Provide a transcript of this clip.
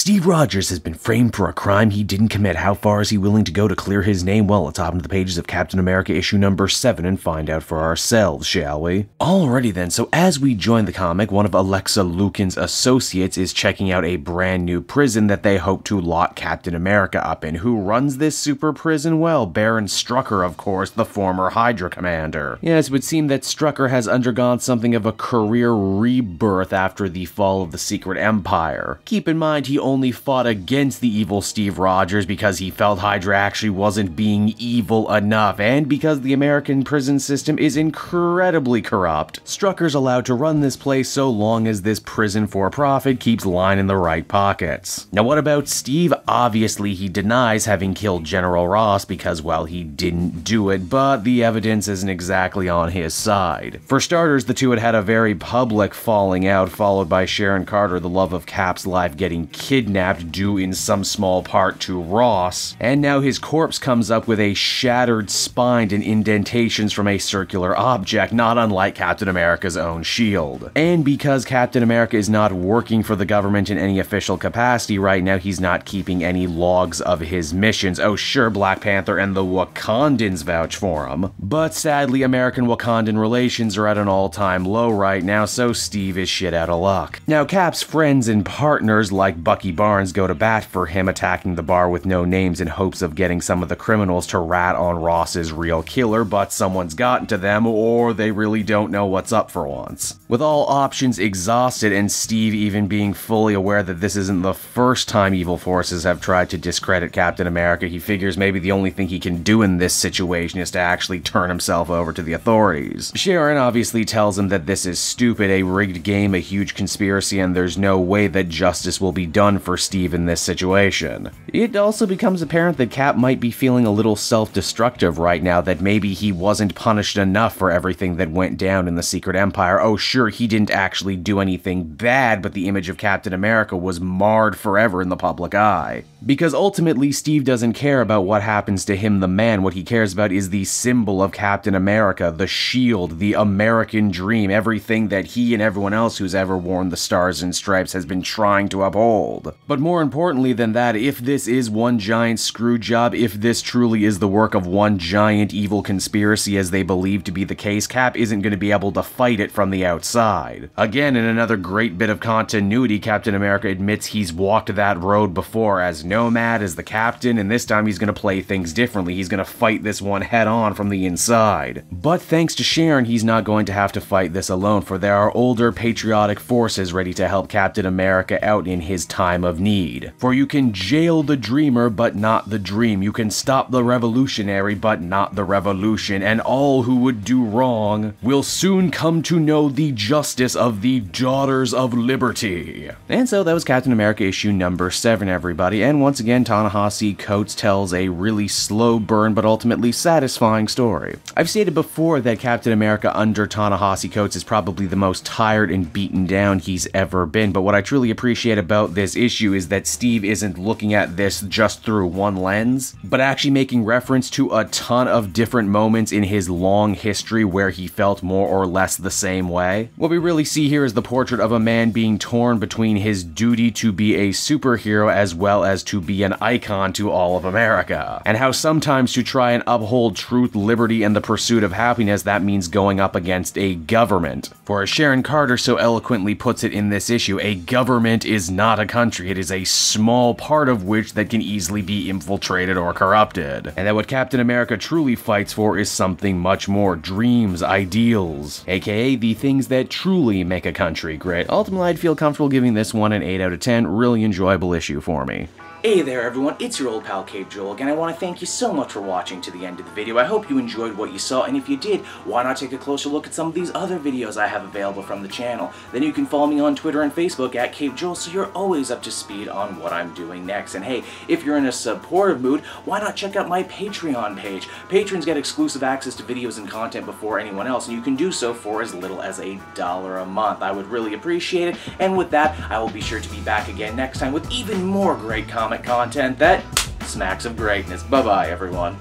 Steve Rogers has been framed for a crime he didn't commit. How far is he willing to go to clear his name? Well, let's hop into the pages of Captain America issue number 7 and find out for ourselves, shall we? Alrighty then, so as we join the comic, one of Alexa Lukin's associates is checking out a brand new prison that they hope to lock Captain America up in. Who runs this super prison? Well, Baron Strucker, of course, the former Hydra commander. Yes, it would seem that Strucker has undergone something of a career rebirth after the fall of the Secret Empire. Keep in mind, he only fought against the evil Steve Rogers because he felt Hydra actually wasn't being evil enough, and because the American prison system is incredibly corrupt. Strucker's allowed to run this place so long as this prison for profit keeps lining the right pockets. Now what about Steve? Obviously he denies having killed General Ross because, well, he didn't do it, but the evidence isn't exactly on his side. For starters, the two had had a very public falling out, followed by Sharon Carter, the love of Cap's life, getting kidnapped due in some small part to Ross, and now his corpse comes up with a shattered spine and indentations from a circular object, not unlike Captain America's own shield. And because Captain America is not working for the government in any official capacity right now, he's not keeping any logs of his missions. Oh sure, Black Panther and the Wakandans vouch for him, but sadly American-Wakandan relations are at an all-time low right now, so Steve is shit out of luck. Now Cap's friends and partners like Bucky Barnes go to bat for him, attacking the bar with no names in hopes of getting some of the criminals to rat on Ross's real killer, but someone's gotten to them, or they really don't know what's up for once. With all options exhausted, and Steve even being fully aware that this isn't the first time evil forces have tried to discredit Captain America, he figures maybe the only thing he can do in this situation is to actually turn himself over to the authorities. Sharon obviously tells him that this is stupid, a rigged game, a huge conspiracy, and there's no way that justice will be done for Steve in this situation. It also becomes apparent that Cap might be feeling a little self-destructive right now, that maybe he wasn't punished enough for everything that went down in the Secret Empire. Oh sure, he didn't actually do anything bad, but the image of Captain America was marred forever in the public eye. Because ultimately, Steve doesn't care about what happens to him, the man. What he cares about is the symbol of Captain America, the shield, the American dream, everything that he and everyone else who's ever worn the stars and stripes has been trying to uphold. But more importantly than that, if this is one giant screw job, if this truly is the work of one giant evil conspiracy as they believe to be the case, Cap isn't going to be able to fight it from the outside. Again, in another great bit of continuity, Captain America admits he's walked that road before as Nomad, as the captain, and this time he's going to play things differently. He's going to fight this one head on from the inside. But thanks to Sharon, he's not going to have to fight this alone, for there are older patriotic forces ready to help Captain America out in his time of need. For you can jail the dreamer, but not the dream. You can stop the revolutionary, but not the revolution. And all who would do wrong will soon come to know the justice of the Daughters of Liberty. And so that was Captain America issue number 7, everybody. And once again, Ta-NEHISI Coates tells a really slow burn, but ultimately satisfying story. I've stated before that Captain America under Ta-NEHISI Coates is probably the most tired and beaten down he's ever been, but what I truly appreciate about this issue is that Steve isn't looking at this just through one lens, but actually making reference to a ton of different moments in his long history where he felt more or less the same way. What we really see here is the portrait of a man being torn between his duty to be a superhero as well as to be an icon to all of America, and how sometimes to try and uphold truth, liberty, and the pursuit of happiness, that means going up against a government. For as Sharon Carter so eloquently puts it in this issue, a government is not a country, it is a small part of which that can easily be infiltrated or corrupted. And that what Captain America truly fights for is something much more: dreams, ideals, aka the things that truly make a country great. Ultimately, I'd feel comfortable giving this one an 8 out of 10, really enjoyable issue for me. Hey there everyone, it's your old pal Cape Joel again. I want to thank you so much for watching to the end of the video. I hope you enjoyed what you saw, and if you did, why not take a closer look at some of these other videos I have available from the channel. Then you can follow me on Twitter and Facebook at Cape Joel, so you're always up to speed on what I'm doing next. And hey, if you're in a supportive mood, why not check out my Patreon page? Patrons get exclusive access to videos and content before anyone else, and you can do so for as little as $1 a month. I would really appreciate it, and with that, I will be sure to be back again next time with even more great comic content that smacks of greatness. Bye-bye, everyone.